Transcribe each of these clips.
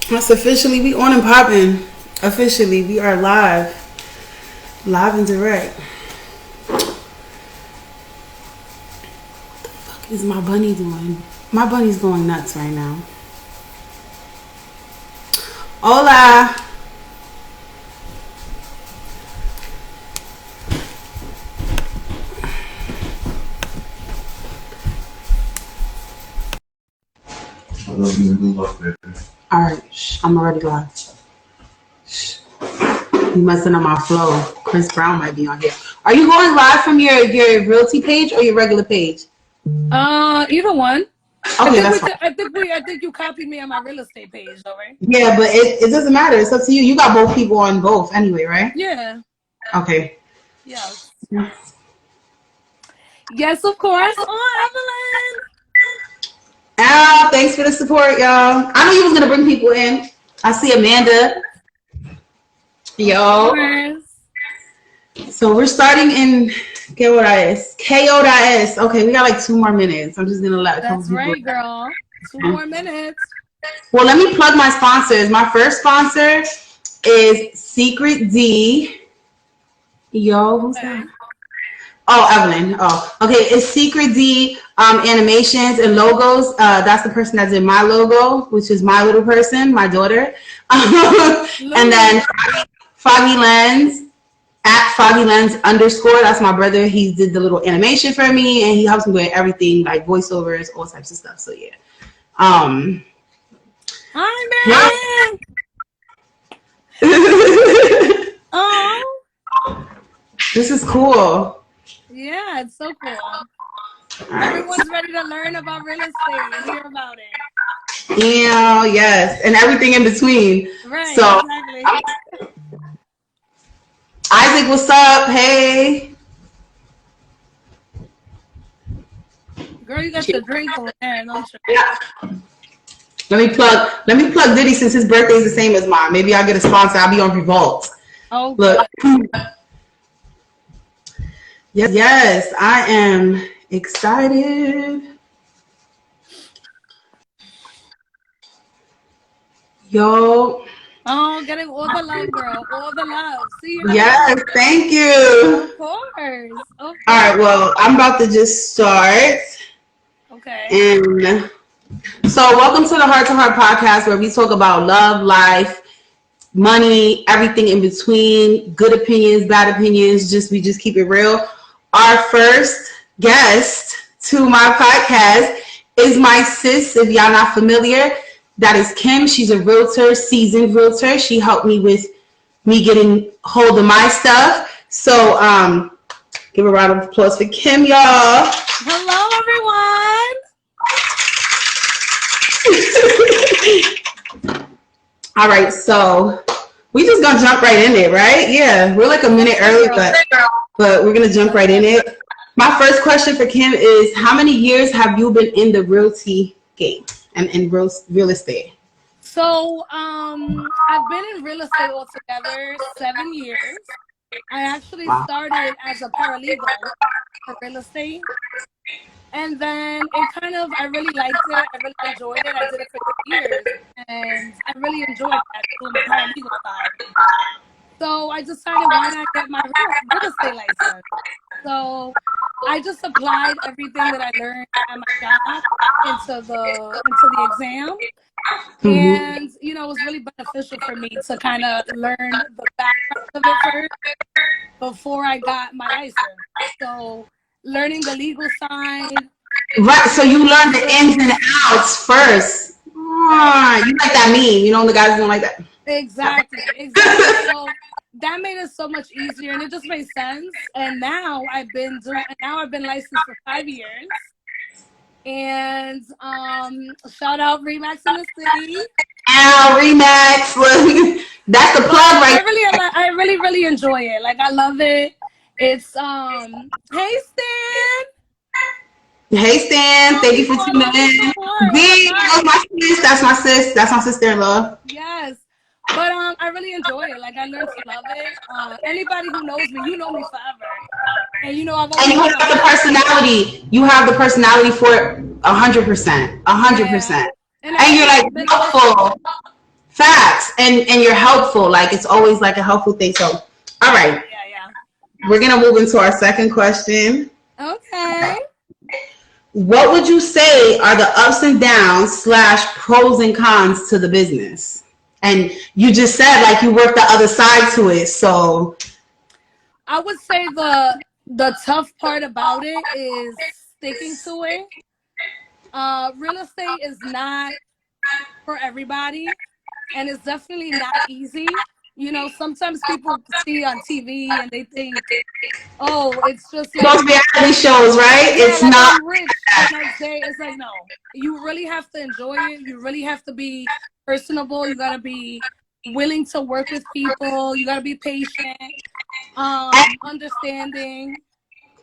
That's officially, we on and popping. Officially, we are live. Live and direct. What the fuck is my bunny doing? My bunny's going nuts right now. Hola. Alright, I'm already live. You messing up my flow. Chris Brown might be on here. Are you going live from your realty page or your regular page? Either one. Okay, that's fine. I think you copied me on my real estate page, though, right? Yeah, but it doesn't matter. It's up to you. You got both people on both anyway, right? Yeah. Okay. Yes. Yes, of course. Oh, Evelyn. Al, thanks for the support, y'all. I knew you was gonna bring people in. I see Amanda. Yo. So we're starting in KO.S. Okay, we got like 2 more minutes. I'm just gonna let a couple That's people right, girl. 2 more minutes. Well, let me plug my sponsors. My first sponsor is Secret D. Yo, who's that? Oh, Evelyn. Oh, okay. It's Secret D Animations and Logos. That's the person that's in my logo, which is my little person, my daughter. And then Foggy Lens at Foggy Lens _. That's my brother. He did the little animation for me, and he helps me with everything like voiceovers, all types of stuff. So yeah. Hi, man. Oh. This is cool. Yeah, it's so cool. Everyone's ready to learn about real estate and hear about it. Yeah, yes, and everything in between. Right. So, exactly. Isaac, what's up? Hey. Girl, you got your drink over there, don't you? Yeah. Let me plug Diddy since his birthday is the same as mine. Maybe I'll get a sponsor. I'll be on Revolt. Oh, look. Yes, I am excited. Yo. Oh, getting all the love, girl. All the love. See you. Yes, thank you. Of course. All right, well, I'm about to just start. Okay. And so welcome to the Heart to Heart podcast, where we talk about love, life, money, everything in between, good opinions, bad opinions. We just keep it real. Our first guest to my podcast is my sis, if y'all not familiar. That is Kim. She's a realtor, seasoned realtor. She helped me with me getting hold of my stuff. So give a round of applause for Kim, y'all. Hello, everyone. All right, so we just gonna jump right in it, right? Yeah, we're like a minute early, but we're gonna jump right in it. My first question for Kim is, how many years have you been in the realty game and in real estate? So I've been in real estate altogether 7 years. I actually started as a paralegal for real estate. And then I really liked it. I really enjoyed it. I did it for years. And I really enjoyed that, doing the paralegal side. So I decided, why not get my real estate license? So I just applied everything that I learned at my job into the exam. And, it was really beneficial for me to kind of learn the background of it first before I got my license. So learning the legal side. Right, so you learned the ins and outs first. You like that meme, the guys don't like that. Exactly. So that made it so much easier, and it just made sense. And now I've been licensed for 5 years. And shout out Remax in the city. Remax. That's the plug, right? I really enjoy it. Like, I love it. It's hey Stan. Hey Stan, thank you for tuning in. That's my sis. That's my sister-in-law. Yes. But I really enjoy it. Like, I learned to love it. Anybody who knows me, you know me forever. And I've always. And you have the personality. You have the personality for it 100%. 100%. And you're like beautiful, Facts. And you're helpful. Like, it's always like a helpful thing. So, all right. Yeah. We're going to move into our second question. Okay. What would you say are the ups and downs / pros and cons to the business? And you just said like you work the other side to it. So I would say the tough part about it is sticking to it. Real estate is not for everybody, and it's definitely not easy. You know, sometimes people see on TV and they think, oh, it's just like, those reality shows, right? yeah, It's like not. I'm rich the next day. It's like, no, you really have to enjoy it. You really have to be personable. You got to be willing to work with people. You got to be patient, understanding.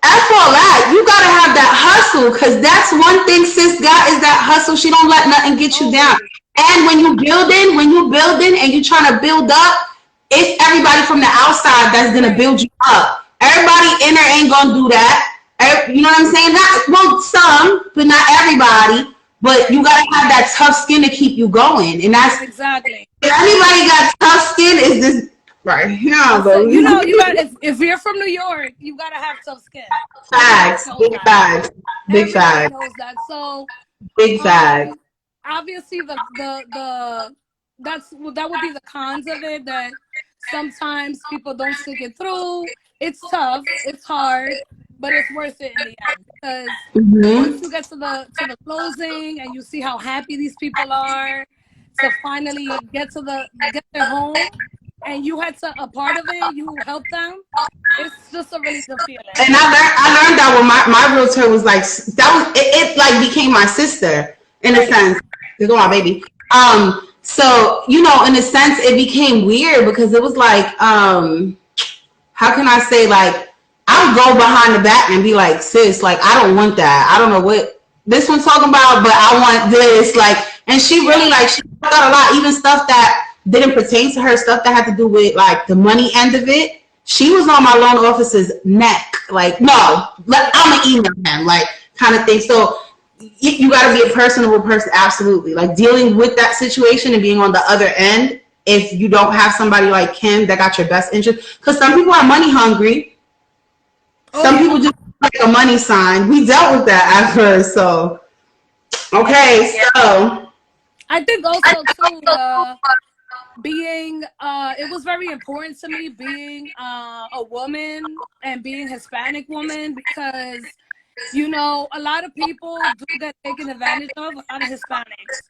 After all that, you gotta have that hustle, because that's one thing sis got is that hustle. She don't let nothing get you down. Always. And when you building and you trying to build up, it's everybody from the outside that's gonna build you up. Everybody in there ain't gonna do that. You know what I'm saying? Not well, some, but not everybody. But you gotta have that tough skin to keep you going, and that's Exactly. if anybody got tough skin, is this right? Yeah, So, but you know, you got if you're from New York, you gotta have tough skin. facts, big facts, big Everybody facts, knows that. So, big facts. obviously the that would be the cons of it, that sometimes people don't stick it through. It's tough, it's hard, but it's worth it in the end, because once you get to the closing and you see how happy these people are to finally get their home, and you had a part of it, you helped them, it's just a really good feeling. And I learned that when my realtor was like that was it like became my sister in a sense. There's my baby. So you know, in a sense, it became weird because it was like how can I say, like I would go behind the back and be like, sis, like I don't want that. I don't know what this one's talking about, but I want this. Like, and she really like she got a lot, even stuff that didn't pertain to her, stuff that had to do with like the money end of it. She was on my loan officer's neck, like, no, I'm gonna email him, like kind of thing. So you got to be a personable person, absolutely. Like dealing with that situation and being on the other end. If you don't have somebody like Kim that got your best interest, because some people are money hungry. Some people just like a money sign. We dealt with that at first, so okay. So I think also too, being it was very important to me being a woman and being Hispanic woman, because you know a lot of people do get taken advantage of, a lot of Hispanics,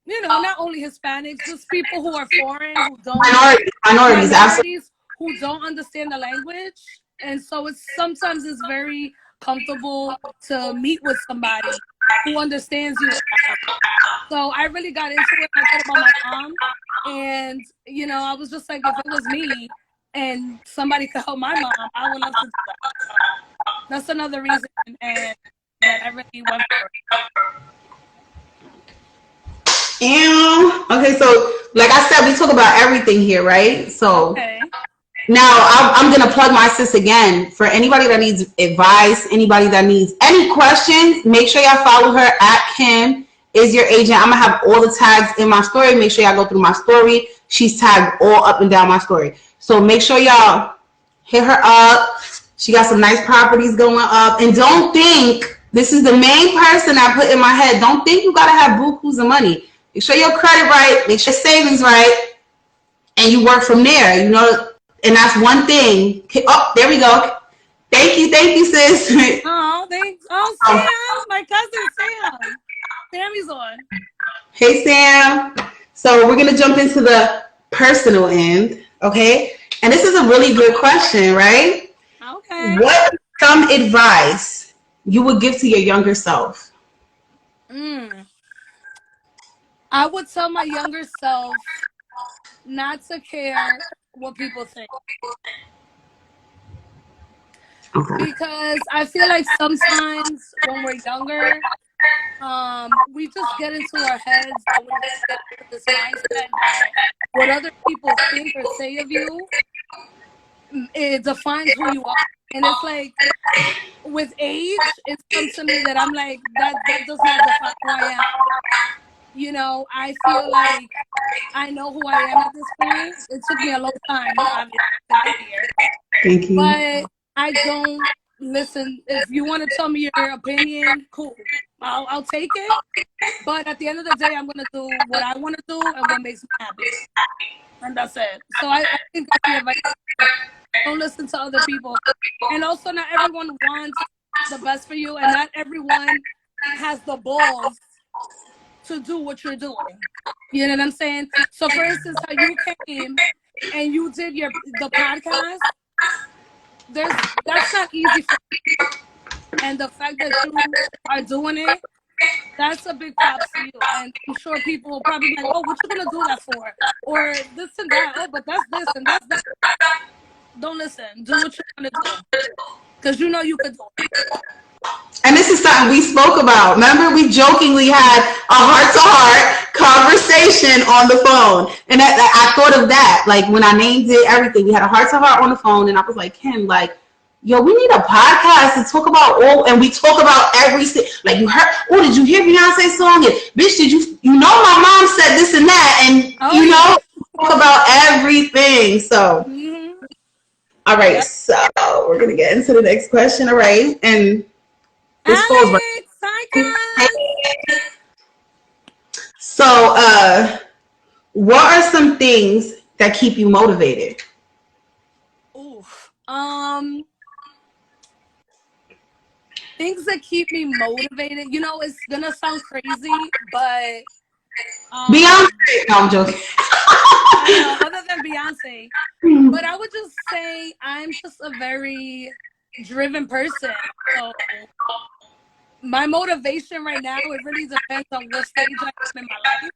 you know, not only Hispanics, just people who are foreign, who don't minorities, who don't understand the language. And so sometimes it's very comfortable to meet with somebody who understands you. So I really got into it. I thought about my mom, and you know, I was just like, if it was me and somebody could help my mom, I would love to do that. That's another reason, and that I really went for it. Okay, so like I said, we talk about everything here, right? So okay. Now I'm gonna plug my sis again. For anybody that needs advice, anybody that needs any questions, make sure y'all follow her at Kim is your agent. I'm gonna have all the tags in my story. Make sure y'all go through my story. She's tagged all up and down my story. So make sure y'all hit her up. She got some nice properties going up. And don't think, this is the main person I put in my head, don't think you gotta have bukus of money. Make sure your credit right, make sure your savings right, and you work from there. You know, and that's one thing. Oh, there we go. Thank you, sis. Oh, thanks. Oh, Sam, my cousin Sam. Sammy's on. Hey, Sam. So we're gonna jump into the personal end, okay? And this is a really good question, right? Okay. What is some advice you would give to your younger self? I would tell my younger self not to care what people think. Okay. Because I feel like sometimes when we're younger, we just get into our heads, and we just get into this mindset that what other people think or say of you, it defines who you are. And it's like, with age, it's come to me that I'm like, that does not define who I am. You know, I feel like I know who I am at this point. It took me a long time, obviously, to get here. Thank you. But I don't listen. If you want to tell me your opinion, cool. I'll take it. But at the end of the day, I'm gonna do what I want to do and what makes me happy, and that's it. So I think that's the advice. Don't listen to other people, and also not everyone wants the best for you, and not everyone has the balls to do what you're doing. You know what I'm saying? So, for instance, how you came and you did the podcast, that's not easy for you. And the fact that you are doing it, that's a big props to you. And I'm sure people will probably be like, oh, what you gonna do that for? Or this and that. Oh, but that's this and that's that. Don't listen. Do what you want to do. Because you know you could do it. And this is something we spoke about. Remember, we jokingly had a heart-to-heart conversation on the phone. And I thought of that. Like, when I named it, everything. We had a heart-to-heart on the phone. And I was like, Kim, like, yo, we need a podcast to talk about all, and we talk about like, you heard, oh, did you hear Beyonce's song? And bitch, did you know my mom said this and that? And, you know, talk about everything. So, all right. So, we're going to get into the next question. All right. And this falls right. So, what are some things that keep you motivated? Things that keep me motivated. You know, it's gonna sound crazy, but Beyonce. No, I'm joking. I know, other than Beyonce, but I would just say I'm just a very driven person. So my motivation right now, it really depends on what stage I'm in my life.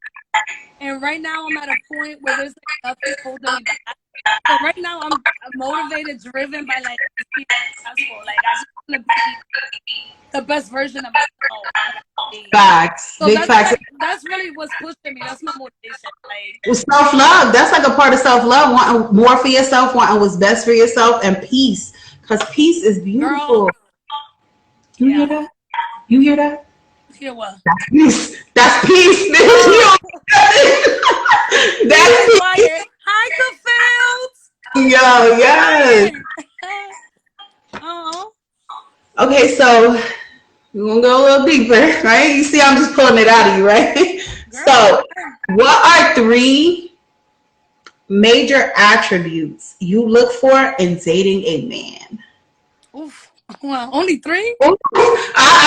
And right now I'm at a point where there's like nothing holding me back. So right now I'm motivated, driven by like being successful. Like I just want to be the best version of myself. Facts. So big facts. That's really what's pushing me. That's my motivation. Like self-love. That's like a part of self-love. Wanting more for yourself, wanting what's best for yourself, and peace. Because peace is beautiful. Girl, you hear that? You hear that? Hear what? That's peace. That's peace, bitch. That's peace. Quiet. Hi, Cafields. Yo, yes. Oh. Okay, so we're gonna go a little deeper, right? You see, I'm just pulling it out of you, right? Girl. So, what are 3 major attributes you look for in dating a man? Oof. Well, only 3? I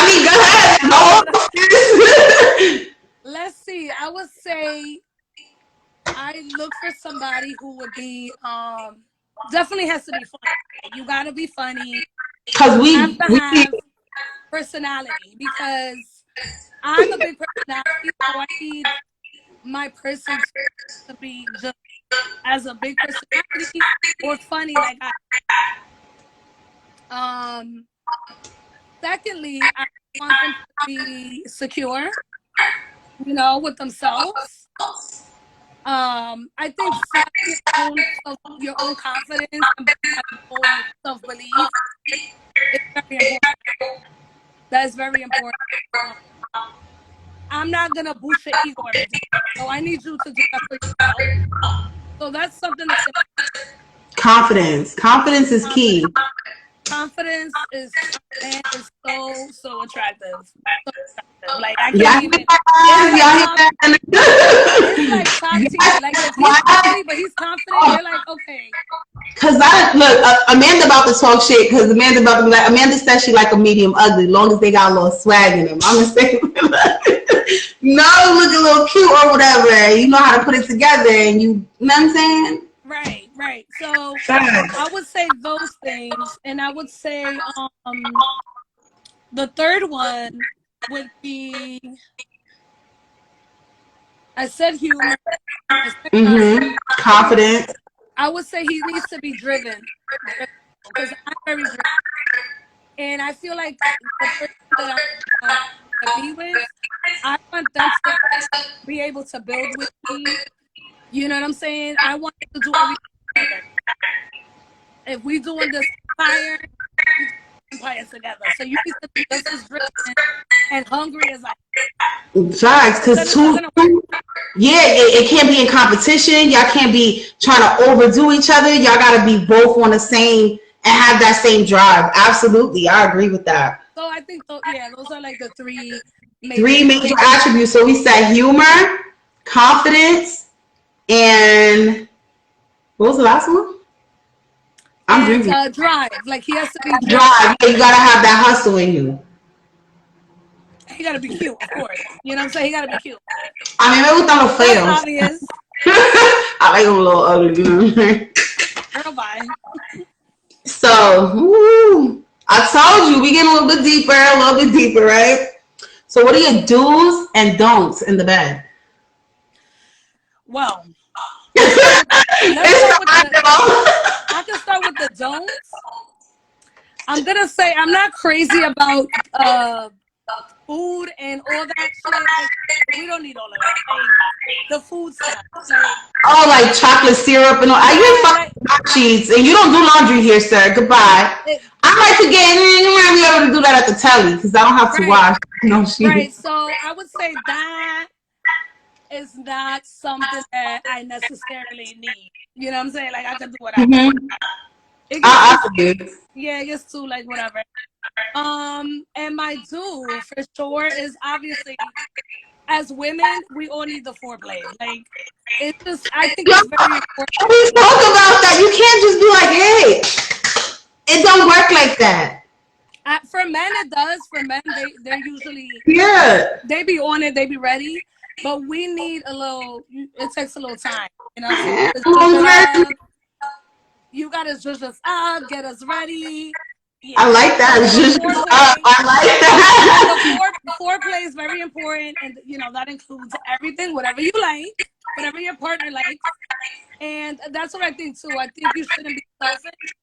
mean, go ahead. Let's see. I would say I look for somebody who would be definitely has to be funny. You gotta be funny. Because we have to have personality, because I'm a big personality, so I need my person to be just as a big personality or funny like I. Secondly, I want them to be secure, you know, with themselves. I think your own confidence and self-belief is very important. That is very important. I'm not gonna boost your ego every day, so I need you to do that for yourself. So that's something that's important. Confidence. Confidence is key. Confidence is so attractive. Like I can't even. It's like top tier. Like if he's ugly but he's confident, you're like, okay. Cause Amanda about to talk shit. Cause Amanda about to be like, Amanda says she like a medium ugly, long as they got a little swag in them. I'm gonna say, no, look a little cute or whatever. You know how to put it together, and you know what I'm saying? Right. So I would say those things, and I would say the third one would be, I said humor. Confident. I would say he needs to be driven, because I'm very driven, and I feel like the person that I be with, I want them to be able to build with me. You know what I'm saying? I want to do everything together. If we doing this empire together. So you need to be just as driven and hungry as I am. Facts, because two Yeah, it can't be in competition. Y'all can't be trying to overdo each other. Y'all got to be both on the same and have that same drive. Absolutely, I agree with that. So I think, yeah, those are like the Three major. major attributes. So we said humor, confidence, and what was the last one? I'm And drinking. drive. Like he has to be driven. Drive. Yeah, you gotta have that hustle in you. He got to be cute, of course. You know what I'm saying? He got to be cute. I mean, me gustan los That's feos. obvious. I like them a little ugly, you know what I'm saying? Girl, bye. So, I told you, we getting a little bit deeper, right? So, what are your do's and don'ts in the bed? Well, so let's start with I can start with the don'ts. I'm gonna say I'm not crazy about food and all that shit. Like, we don't need all of that. Like the food stuff. Like Oh, like chocolate syrup and all. I yeah, get like fucking sheets, and you don't do laundry here, sir. Goodbye. I might forget. You might be able to do that at the telly because I don't have to wash no right. sheets. So I would say that is not something that I necessarily need. You know what I'm saying? Like I can do whatever. Mm-hmm. It gets Yeah, it gets too like whatever. And my do for sure is obviously as women, we all need the foreplay. Like it's just I think it's very important. we talk about that. You can't just be like, hey, it don't work like that. For men, it does. For men, they're usually they be on it, they be ready. But we need a little. It takes a little time. You know what I'm saying? You gotta zhuzh us up, get us ready. Yeah. I like that. I like that. The foreplay is very important, and that includes everything, whatever you like, whatever your partner likes, and that's what I think too. I think you shouldn't be selfish.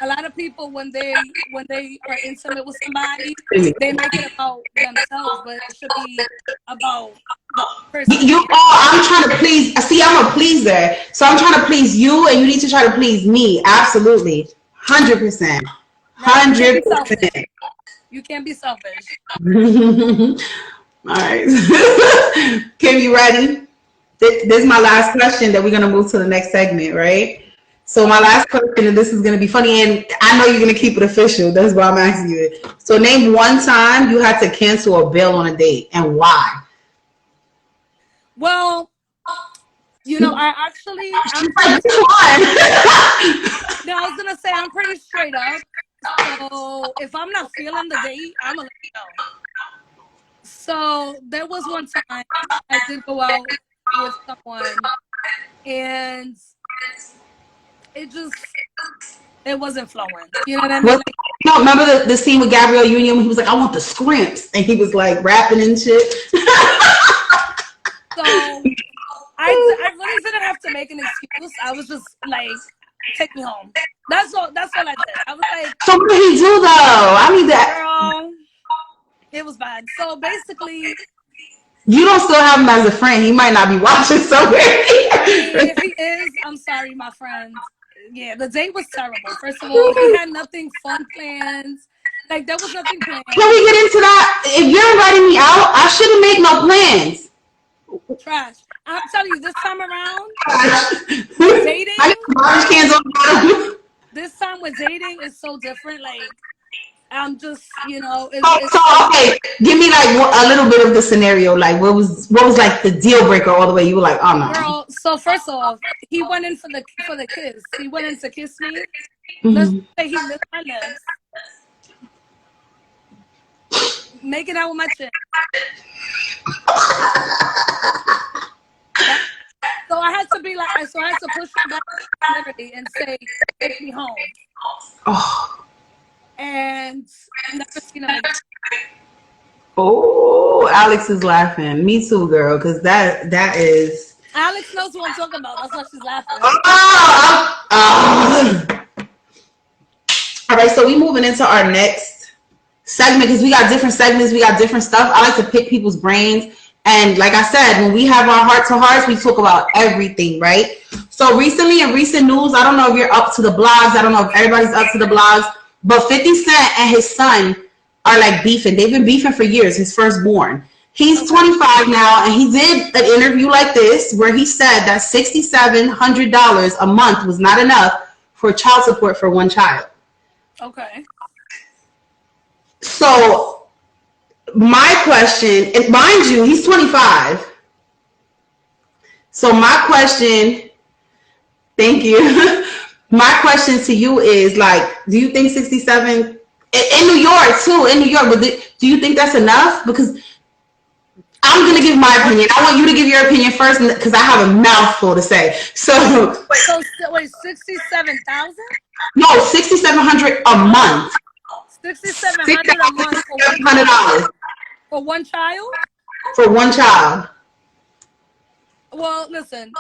A lot of people when they are intimate with somebody, they make it about themselves, but it should be about the person. I'm trying to please. See, I'm a pleaser, so I'm trying to please you, and you need to try to please me. Absolutely, 100%. 100%. You can't be selfish. All right. Kim, you ready? This is my last question that we're going to move to the next segment, right? So my last question, and this is going to be funny, and I know you're going to keep it official. That's why I'm asking you it. So name one time you had to cancel a bail on a date, and why? Well, I actually... No, I was going to say I'm pretty straight up. So if I'm not feeling the date, I'm going to let you know. So there was one time I did go out with someone, and it wasn't flowing. You know what I mean? Like, remember the scene with Gabrielle Union when he was like, I want the scrimps, and he was like rapping and shit. So I really didn't have to make an excuse. I was just like, take me home. That's all I did. I was like, so what did he do though? I mean that girl, it was bad. So basically, you don't still have him as a friend. He might not be watching somewhere. I mean, if he is, I'm sorry, my friend. Yeah, the date was terrible. First of all, he had nothing fun planned. Like there was nothing planned. Can we get into that? If you're inviting me out, I shouldn't make no plans. Trash. I'm telling you, this time around, dating. This time with dating is so different. Like I'm just, okay, give me like a little bit of the scenario. Like what was like the deal breaker all the way? You were like, oh no. Girl, so first off, he went in for the kiss. He went in to kiss me. Let's say he licked my lips, making out with my chin. So I had to be like, I had to push him back literally and say, take me home. Oh. And never seen him again. Oh, Alex is laughing. Me too, girl, because that is. Alex knows what I'm talking about. That's why she's laughing. All right, so we moving into our next segment because we got different segments, we got different stuff. I like to pick people's brains. And like I said, when we have our heart to hearts, we talk about everything, right? So recently in recent news, I don't know if you're up to the blogs. I don't know if everybody's up to the blogs, but 50 Cent and his son are like beefing. They've been beefing for years, his firstborn. He's 25 now, and he did an interview like this where he said that $6,700 a month was not enough for child support for one child. Okay. So my question, and mind you, he's 25. So my question, thank you. My question to you is, like, do you think 67 in New York too? In New York, but do you think that's enough? Because I'm gonna give my opinion. I want you to give your opinion first, because I have a mouthful to say. So wait, 67,000? No, 6,700 a month. 6,700 a month $6,700 for one child. For one child. Well, listen,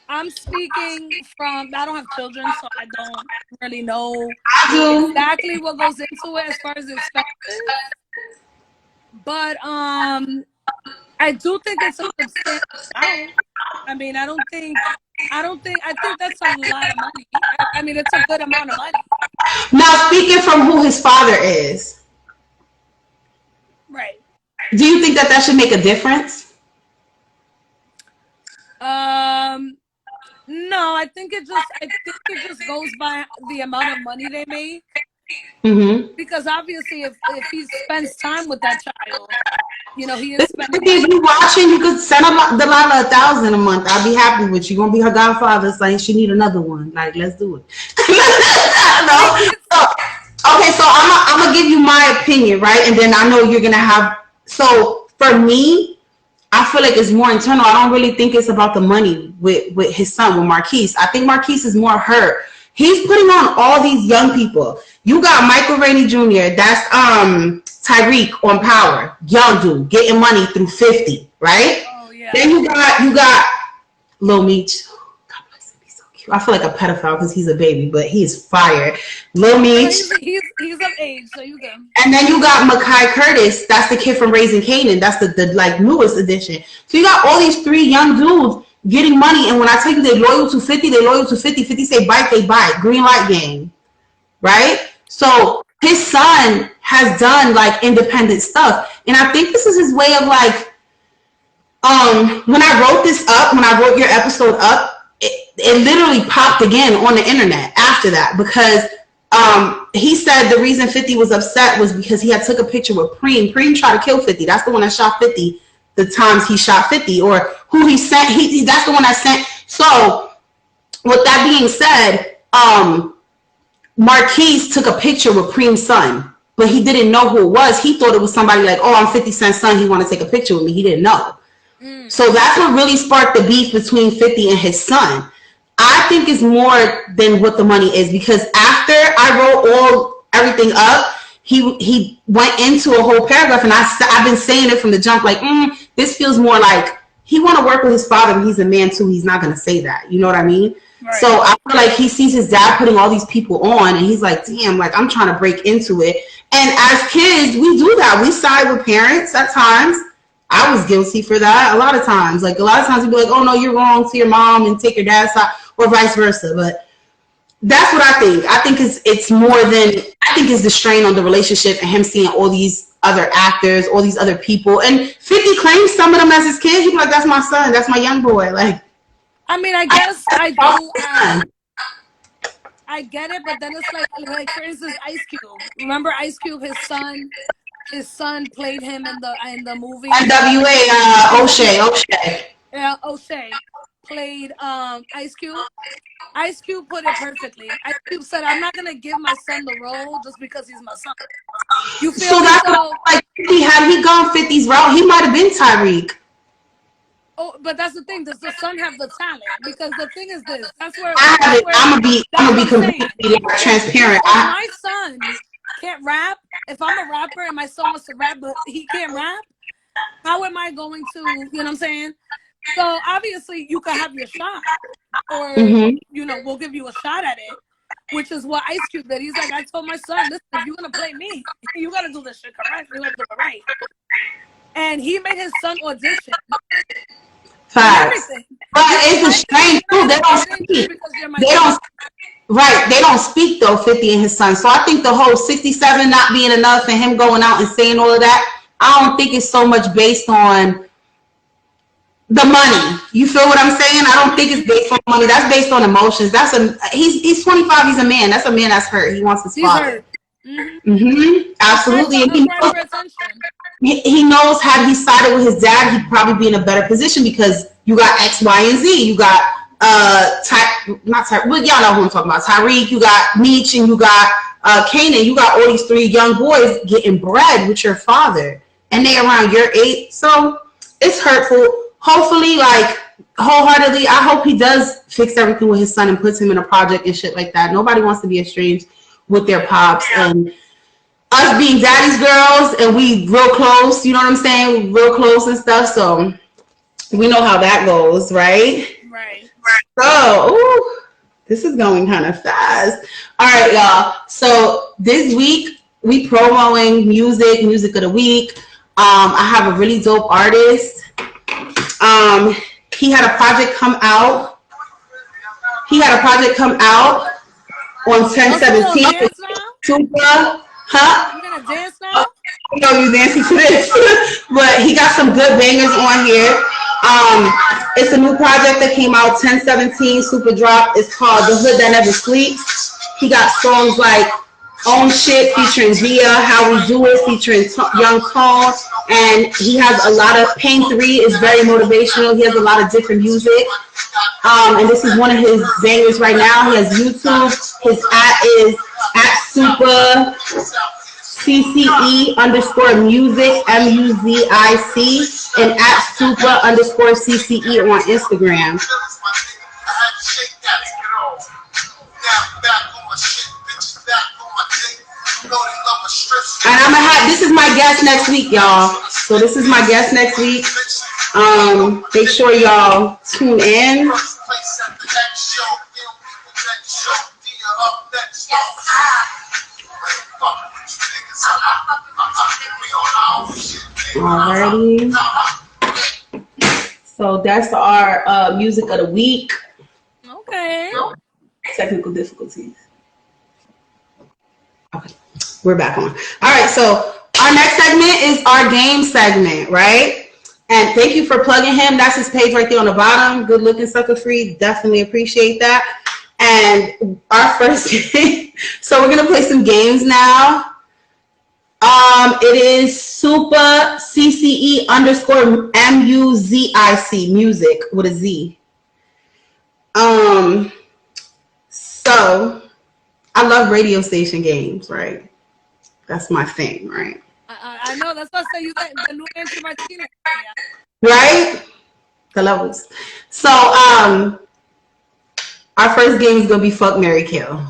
I'm speaking from, I don't have children, so I don't really know exactly what goes into it as far as expenses. But I do think it's a substantial amount. I mean, I think that's a lot of money. I mean, it's a good amount of money. Now, speaking from who his father is. Right. Do you think that should make a difference? No, I think it just goes by the amount of money they make. Mm-hmm. Because obviously, if he spends time with that child, you know, he is spending. If you're watching, you could send Delilah $1,000 a month. I'll be happy with you. You're gonna be her godfather. It's like she need another one. Like, let's do it. No. Okay, so I'm gonna give you my opinion, right? And then I know you're gonna have. So for me, I feel like it's more internal. I don't really think it's about the money with his son, with Marquise. I think Marquise is more hurt. He's putting on all these young people. You got Michael Rainey Jr. That's Tyreek on Power, young dude getting money through 50, right? Oh yeah. Then you got Lil Meech. God bless him, he's so cute. I feel like a pedophile because he's a baby, but he's fire. Lil Meech. He's of age, so you go. And then you got Mekhi Curtis. That's the kid from Raising Kanan. That's the like newest addition. So you got all these three young dudes getting money, and when I tell you they're loyal to 50, they're loyal to 50. 50 say bite, they bite. Green light game, right? So his son has done like independent stuff, and I think this is his way of like. When I wrote this up, when I wrote your episode up, it literally popped again on the internet after that, because he said the reason 50 was upset was because he had took a picture with Preem. Preem tried to kill 50. That's the one that shot 50 the times he shot 50, or who he sent. That's the one that sent. So with that being said, Marquise took a picture with Preem's son, but he didn't know who it was. He thought it was somebody like, oh, I'm 50 Cent's son. He wanted to take a picture with me. He didn't know. So that's what really sparked the beef between 50 and his son. I think it's more than what the money is, because after I wrote everything up, he went into a whole paragraph, and I've been saying it from the jump, like, this feels more like he want to work with his father, but he's a man too. He's not going to say that. You know what I mean? Right. So I feel like he sees his dad putting all these people on, and he's like, damn, like I'm trying to break into it. And as kids, we do that. We side with parents at times. I was guilty for that a lot of times. Like a lot of times we'd be like, oh no, you're wrong to your mom and take your dad's side, or vice versa. But that's what I think. I think it's more than, I think it's the strain on the relationship and him seeing all these other actors, all these other people. And 50 claims some of them as his kids. He'd be like, that's my son, that's my young boy. Like, I mean, I guess I do. I get it, but then it's like for instance, Ice Cube. Remember Ice Cube? His son played him in the movie. NWA, O'Shea. Yeah, O'Shea played Ice Cube. Ice Cube put it perfectly. Ice Cube said, "I'm not gonna give my son the role just because he's my son." You feel so? That's like had he gone 50's route, he might have been Tyreek. Oh, but that's the thing. Does the son have the talent? Because the thing is this. That's where I'm gonna be completely transparent. If my son can't rap, if I'm a rapper and my son wants to rap but he can't rap, how am I going to, you know what I'm saying? So obviously you could have your shot, or you know, we'll give you a shot at it, which is what Ice Cube did. He's like, I told my son, listen, if you're gonna play me, you gotta do this shit correct. You gotta do it right. And he made his son audition. Facts. But it's a strange too. They don't speak. They don't speak though, 50 and his son. So I think the whole 67 not being enough and him going out and saying all of that, I don't think it's so much based on the money. You feel what I'm saying? I don't think it's based on money. That's based on emotions. He's 25. He's a man. That's a man that's hurt. He wants his father. Absolutely. And for attention. He knows had he sided with his dad, he'd probably be in a better position because you got X, Y, and Z. You got well, y'all know who I'm talking about. Tyreek, you got Meech, and you got Kanan. You got all these 3 young boys getting bread with your father, and they around your age. So it's hurtful. Hopefully, like wholeheartedly, I hope he does fix everything with his son and puts him in a project and shit like that. Nobody wants to be estranged with their pops, and us being daddy's girls, and we real close. You know what I'm saying? Real close and stuff. So we know how that goes, right? Right. So, ooh, this is going kind of fast. All right, y'all. So this week we promoting music of the week. I have a really dope artist. He had a project come out. On 10/17. Super. Huh? You gonna dance now? You know you dancing to this. But he got some good bangers on here. It's a new project that came out 10/17 Super Drop. It's called The Hood That Never Sleeps. He got songs like Own Shit featuring Via, How We Do It featuring Young Tone, and he has a lot of Pain 3 is very motivational. He has a lot of different music. And this is one of his bangers right now. He has YouTube. His @ is @super CCE _ music MUZIC and @super _ CCE on Instagram. And this is my guest next week, y'all. So this is my guest next week. Make sure y'all tune in. Alrighty. So that's our music of the week. Okay. Technical difficulties. Okay, we're back on. All right, so our next segment is our game segment, right? And thank you for plugging him. That's his page right there on the bottom. Good looking, sucker free. Definitely appreciate that. And our first game. So we're gonna play some games now. It is Super CCE _ MUZIC music with a Z. So I love radio station games, right? That's my thing, right? I know. That's what I say. You got the new answer Martinez. Right? The levels. So our first game is gonna be Fuck, Marry, Kill.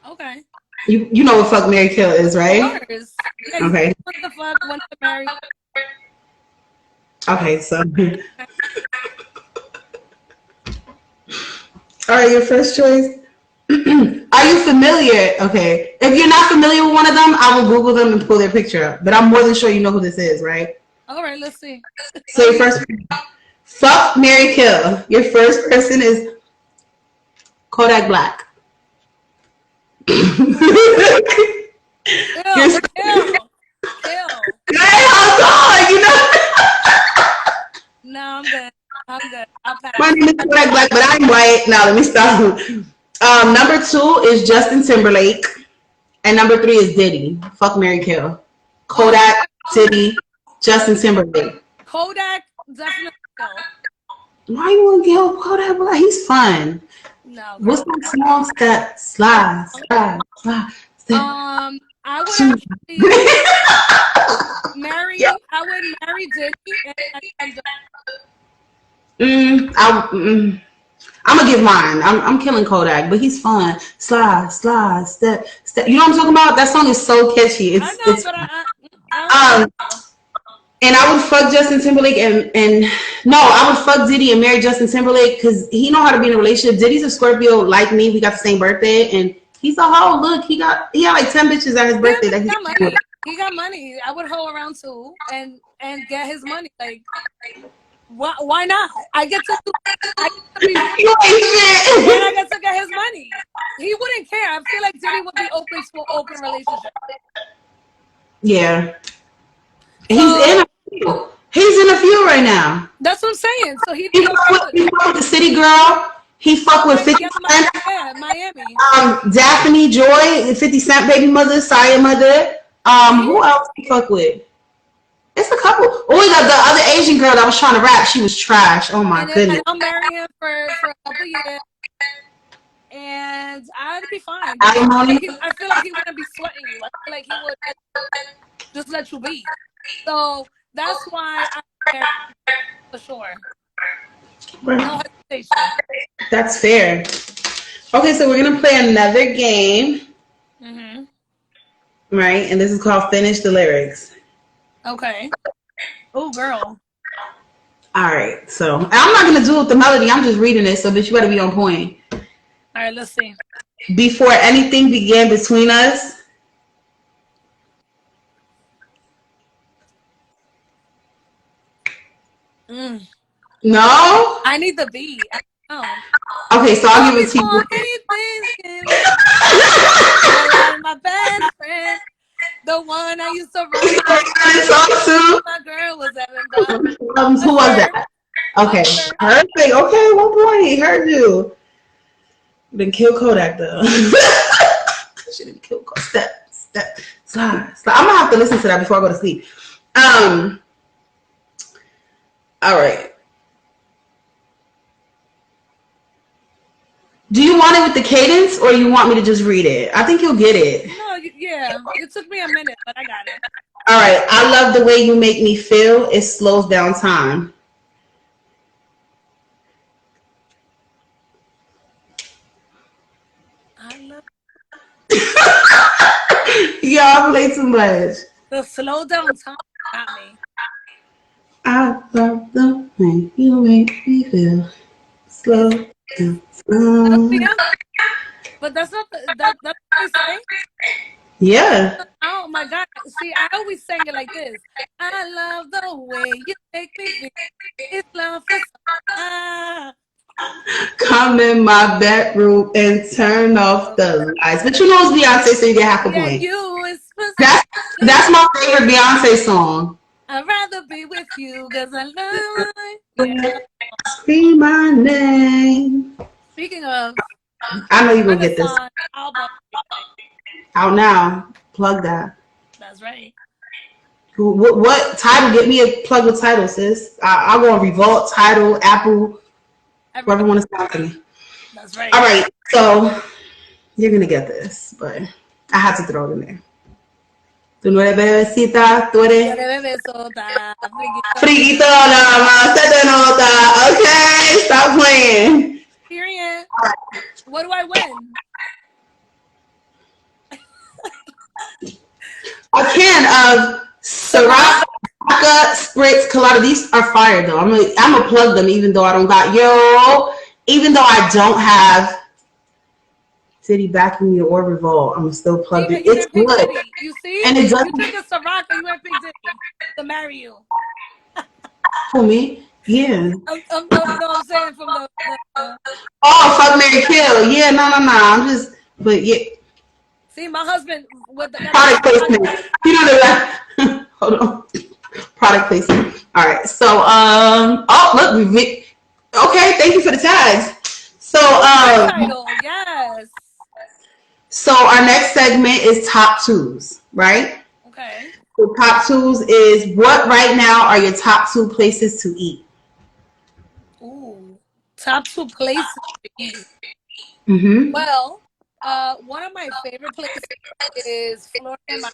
Okay. You know what Fuck, Marry, Kill is, right? Of course. Yeah, okay. What the fuck? When to marry? Okay, so all right, your first choice. Are you familiar? Okay. If you're not familiar with one of them, I will Google them and pull their picture up. But I'm more than sure you know who this is, right? All right, let's see. So your first Fuck, Marry, Kill. Your first person is Kodak Black. Kill. Hey, hold on, you know. No, I'm good. I'll pass. My name is Kodak Black, but I'm white. Now let me stop. Number 2 is Justin Timberlake, and number 3 is Diddy. Fuck, Marry, Kill. Kodak, Diddy, Justin Timberlake. Kodak, definitely Kill. Why you want to kill Kodak Black? He's fun. No. What's that song? That slide. I would actually marry. Yeah. I would marry Diddy. I'm gonna give mine. I'm killing Kodak, but he's fun. Slide, step. You know what I'm talking about? That song is so catchy. I know, but and I would fuck Justin Timberlake and no, I would fuck Diddy and marry Justin Timberlake because he know how to be in a relationship. Diddy's a Scorpio like me. We got the same birthday, and he's a hoe. Look, he had like 10 bitches at his birthday. He got money. He got money. I would hoe around too and get his money. Like, why not? I get to be and I get to get his money. He wouldn't care. I feel like Diddy would be open to an open relationship. Yeah. He's So in a few. He's in a few right now. that's what I'm saying. So he He did fuck with, good. he fuck with the City Girl. He fuck with Okay, 50 yeah, Cent. yeah, Miami. Daphne Joy, 50 Cent baby mother, Saya mother. See? Who else he fuck with? It's a couple. Oh, the other Asian girl that was trying to rap, she was trash. Oh my And goodness. I'll marry him for a couple years, and I'd be fine because Alimony. I feel like he wouldn't be sweating you. I feel like he would just let you be. So that's why I marry him for sure. No hesitation. That's fair. Okay, so we're gonna play another game, Mm-hmm. right? And this is called Finish the Lyrics. Okay. Oh, girl. All right. So I'm not gonna do it with the melody. I'm just reading it. So, bitch, you better be on point. All right, let's see. Before anything began between us. No. I need the beat. I don't know. Okay, so I'll give it to Before you. anything was my best friend, the one I used to run my girl was having problems. Who was that? Okay, perfect. Okay, 1 point. He heard you. Then kill Kodak though. She didn't kill Kodak. Slide. I'm gonna have to listen to that before I go to sleep. All right. Do you want it with the cadence, or you want me to just read it? I think you'll get it. No, yeah. It took me a minute, but I got it. All right. I love the way you make me feel. It slows down time. I love Y'all play too much. the slow down time got me. I love the way you make me feel. Slow down time. But that's not that's what they say. Yeah. Oh my God. See, I always sang it like this. I love the way you make me feel. It's love for Come in my bedroom and turn off the lights. But you know it's Beyonce, so you get half a yeah, point. you is That's my favorite Beyonce song. I'd rather be with you because I love you. Scream my name. Speaking of, I know you're gonna get this. album. Out now. Plug that. That's right. What title? Get me a plug with title, sis. I'll go on Revolt, Title, Apple, whoever want to sponsor me. That's right. All right, so you're gonna get this, but I had to throw it in there. Tu no eres bebecita, tú eres friguito nada más, se te nota. Okay, stop playing. Period. What do I win? A can of Ciroc, Spritz, Colada. These are fire though. I'm gonna plug them even though I don't got even though I don't have City backing me or Revolt. I'm still plugged in. It's good. Diddy. You see? And it doesn't. You took a Ciroc and you went Big Diddy to marry you. For me? Yeah. I'm saying from the oh, fuck, Mary, kill. Yeah, no. I'm just, but yeah. See, my husband with the product placement. You know that. Hold on. Product placement. All right. So, oh, look, okay. Thank you for the tags. So, title, yes. So our next segment is top twos, right? Okay. So top twos is what right now are your top 2 places to eat? Ooh, top 2 places to eat. Mm-hmm. Well, one of my favorite places is Florida and Miami.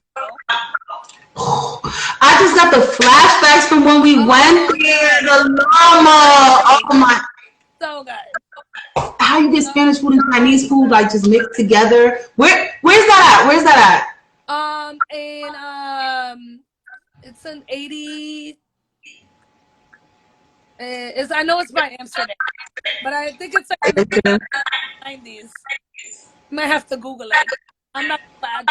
I just got the flashbacks from when we went there. The llama. Oh my. So good. How you get Spanish food and Chinese food like just mixed together? Where's that at? Where's that at? It's an 80. I know it's by Amsterdam, but I think it's like in the 90s. You might have to Google it. I'm not bad.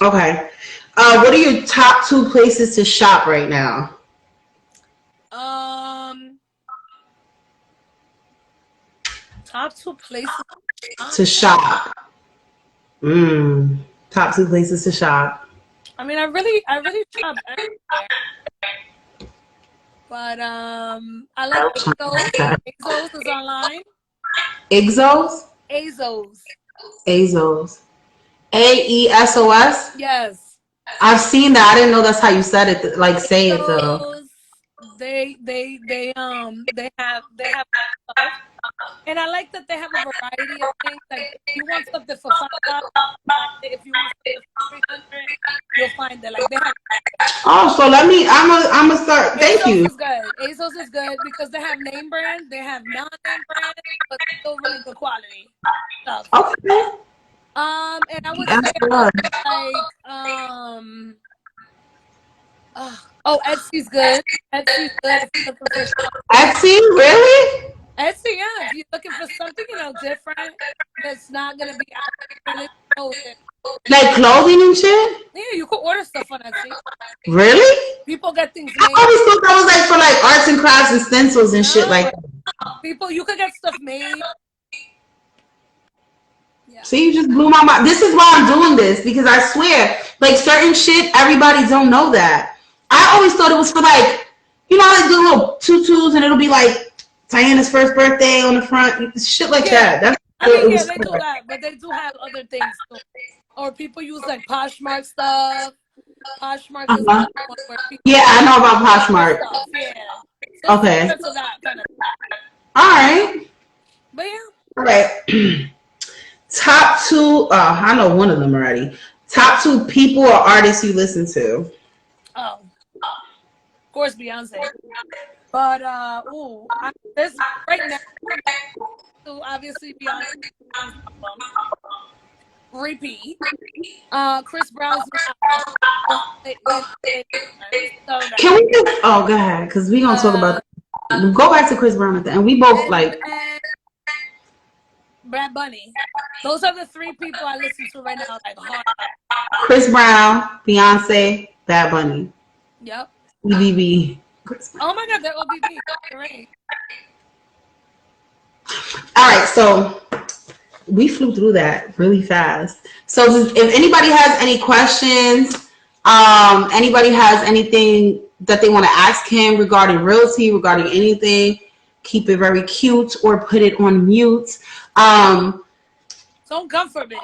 Okay. What are your top 2 places to shop right now? Top 2 places to shop. Top 2 places to shop. I mean, I really shop everywhere. But I like Azos. Azos is online. Exos? Azos. Azos. AESOS? Yes. I've seen that. I didn't know that's how you said it. Like say it though. Azos. They have stuff. And I like that they have a variety of things. Like if you want something for $5, if you want something for $300, you'll find it. Like they have. Oh, so let me. I'm gonna start. Thank ASOS you. is good. ASOS is good because they have name brand, they have non-name brand, but still really good quality stuff. Okay. And I would say like Etsy's good. Etsy's good if you're looking for something. Etsy, really? Etsy, yeah. If you're looking for something, different, that's not gonna be clothing. Like clothing and shit? Yeah, you could order stuff on Etsy. Really? People get things made. I always thought that was like for like arts and crafts and stencils and shit like that. You could get stuff made. Yeah. See, you just blew my mind. This is why I'm doing this, because I swear, like certain shit, everybody don't know that. I always thought it was for like, like the little tutus and it'll be like Diana's first birthday on the front, shit like that. That's they do that, but they do have other things too. Or people use like Poshmark stuff. Poshmark is one where people I know about Poshmark. Stuff. Yeah. So okay. That kind of all right. But yeah. All right. Top 2. I know one of them already. Top 2 people or artists you listen to. Oh, of course, Beyonce. But this right now, so obviously Beyonce. Repeat. Chris Brown's Can we just? Oh, go ahead, because we gonna talk about. Go back to Chris Brown at the end. We both like. Brad Bunny. Those are the 3 people I listen to right now, like hard. Chris Brown, Beyonce, Bad Bunny. Yep. BBB. Oh my God, they're OBB. Great. All right, so we flew through that really fast. So if anybody has any questions, anybody has anything that they want to ask him regarding realty, regarding anything, keep it very cute or put it on mute. Don't come for me.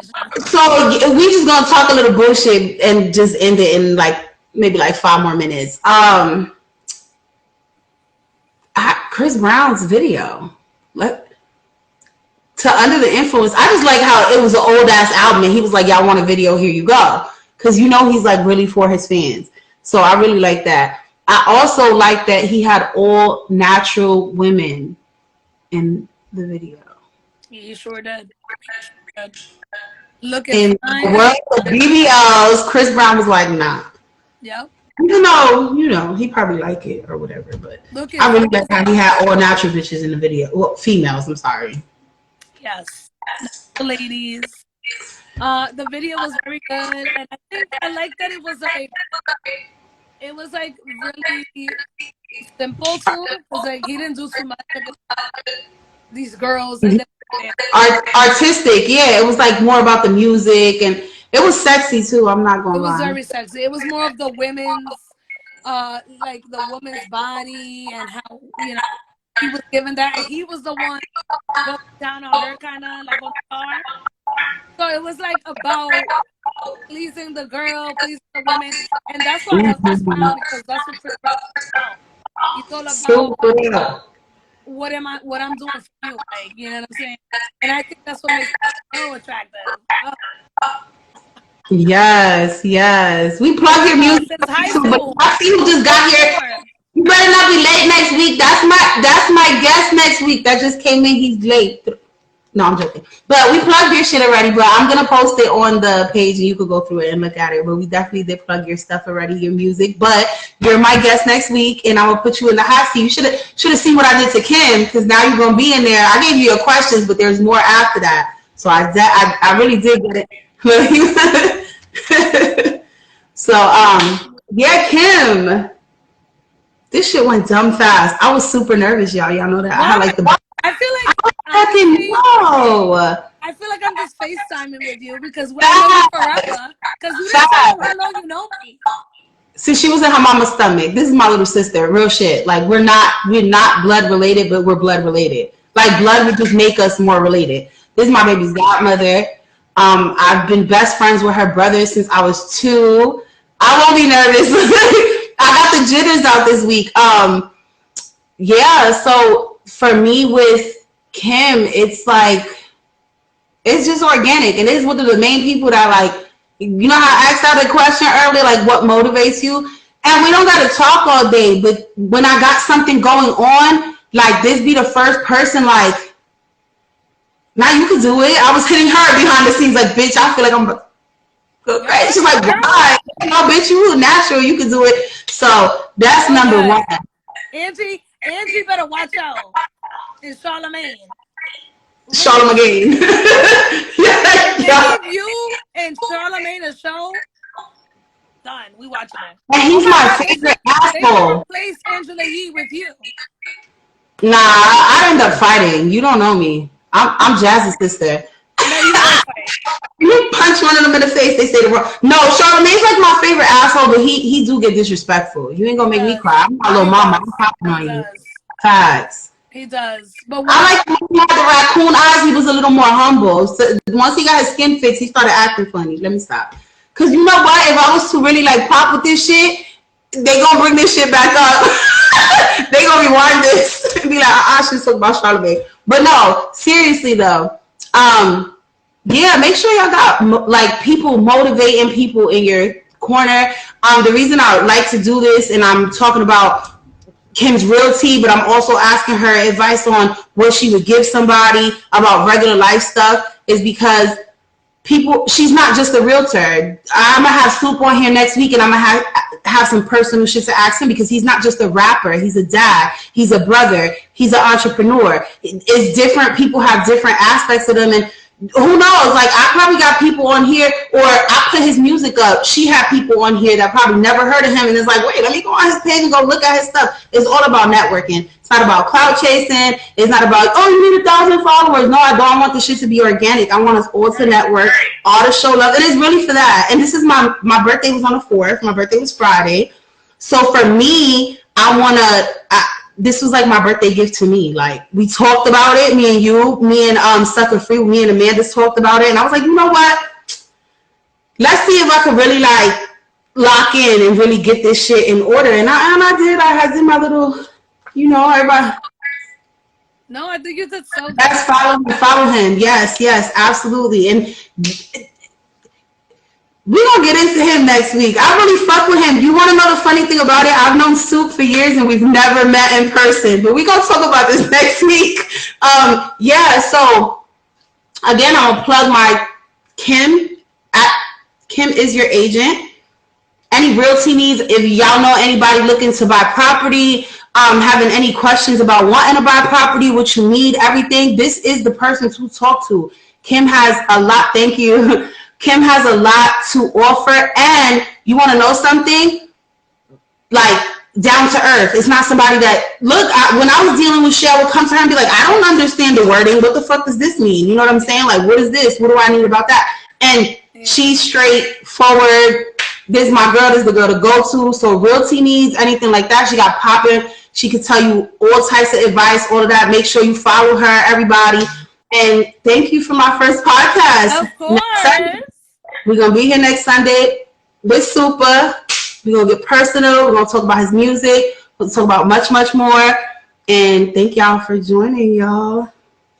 So we just gonna talk a little bullshit and just end it in like maybe like 5 more minutes. Chris Brown's video. To Under the Influence, I just like how it was an old ass album and he was like, y'all want a video, here you go. Because he's like really for his fans. So I really like that. I also like that he had all natural women in the video. He sure did. Look at in the world of BBLs, Chris Brown was like, nah. Yep. Even though, he probably like it or whatever, but I really like how he had all natural bitches in the video. Well, females, I'm sorry. Yes. The ladies. The video was very good, and I think I like that it was like really simple too, because like he didn't do too much of it. These girls and artistic, yeah. It was like more about the music, and it was sexy too. I'm not gonna lie. It was very sexy. It was more of the women's, like the woman's body and how he was given that. He was the one going down on her, kind of like on the car. So it was like about pleasing the girl, pleasing the women, and that's why I love Chris Brown, because that's what Chris Brown is about. He's all about what I'm doing for you, like, you know what I'm saying? And I think that's what makes it so attractive. Yes. We plug your music. Since high school. But I see who just got here. You better not be late next week. That's my guest next week. That just came in. He's late. No, I'm joking. But we plugged your shit already, but I'm going to post it on the page and you could go through it and look at it. But we definitely did plug your stuff already, your music. But you're my guest next week and I will put you in the hot seat. You should have seen what I did to Kim, because now you're going to be in there. I gave you your questions, but there's more after that. So I really did get it. So, yeah, Kim. This shit went dumb fast. I was super nervous, y'all. Y'all know that. I had like the... I feel like I feel like I'm just FaceTiming with you because I know you forever. Because you didn't tell me how long you know me. Since she was in her mama's stomach. This is my little sister. Real shit. Like we're not blood related, but we're blood related. Like blood would just make us more related. This is my baby's godmother. I've been best friends with her brother since I was 2. I won't be nervous. I got the jitters out this week. Yeah, so for me with Kim, it's like it's just organic, and it's one of the main people that like. You know how I asked out the question earlier, like what motivates you? And we don't got to talk all day, but when I got something going on, like this be the first person like, now you can do it. I was hitting her behind the scenes like, bitch, I feel like I'm great. She's like, why? No, bitch, you natural. You can do it. So that's number one. Angie better watch out. It's Charlamagne. Charlamagne. Yeah. If you and Charlamagne a show, done. We watching it. And he's my favorite asshole. They replace Angela Yee with you. Nah, I end up fighting. You don't know me. I'm Jazz's sister. No, you won't fight. You punch one of them in the face, they say the wrong. No, Charlamagne's like my favorite asshole, but he do get disrespectful. You ain't gonna make me cry. I'm my little mama. I'm popping on you. Facts. He does. But I like when he had the raccoon eyes, he was a little more humble. So once he got his skin fixed, he started acting funny. Let me stop. Cause you know what? If I was to really like pop with this shit, they gonna bring this shit back up. They gonna rewind this and be like, I should talk about Charlamagne. But no, seriously though, yeah, make sure y'all got like people motivating people in your corner. The reason I would like to do this, and I'm talking about Kim's realty, but I'm also asking her advice on what she would give somebody about regular life stuff, is because she's not just a realtor. I'm gonna have Swoop on here next week, and I'm gonna have some personal shit to ask him, because he's not just a rapper. He's a dad. He's a brother. He's an entrepreneur. It's different. People have different aspects of them, and who knows? Like, I probably got people on here, or I put his music up. She had people on here that probably never heard of him, and it's like, wait, let me go on his page and go look at his stuff. It's all about networking. It's not about cloud chasing. It's not about, oh, you need 1,000 followers. No, I don't. I want the shit to be organic. I want us all to network, all to show love. And it's really for that. And this is my birthday was on the 4th. My birthday was Friday. So for me, this was like my birthday gift to me. Like, we talked about it, me and you, me and Sucker Free, me and Amanda talked about it, and I was like, you know what? Let's see if I could really like lock in and really get this shit in order. And I did. I did my little, you know, everybody. No, I think you did so good. Let's follow him. Yes, absolutely. And we're going to get into him next week. I really fuck with him. You want to know the funny thing about it? I've known Soup for years and we've never met in person. But we're going to talk about this next week. Yeah, so again, I'll plug my Kim is your agent. Any realty needs, if y'all know anybody looking to buy property, having any questions about wanting to buy property, what you need, everything, this is the person to talk to. Kim has a lot. Thank you. Kim has a lot to offer, and you want to know something? Like, down to earth. It's not somebody that, look, when I was dealing with Shell, would come to her and be like, I don't understand the wording. What the fuck does this mean? You know what I'm saying? Like, what is this? What do I need about that? And she's straightforward. This is my girl. This is the girl to go to. So realty needs, anything like that, she got popping. She could tell you all types of advice, all of that. Make sure you follow her, everybody. And thank you for my first podcast. Of course. We're going to be here next Sunday with Super. We're going to get personal. We're going to talk about his music. We'll talk about much, much more. And thank y'all for joining, y'all.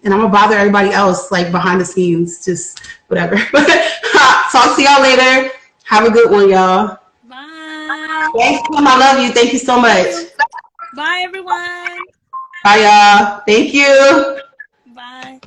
And I'm going to bother everybody else, like, behind the scenes. Just whatever. Talk to y'all later. Have a good one, y'all. Bye. Thanks, Kim. I love you. Thank you so much. Bye, everyone. Bye, y'all. Thank you. Bye.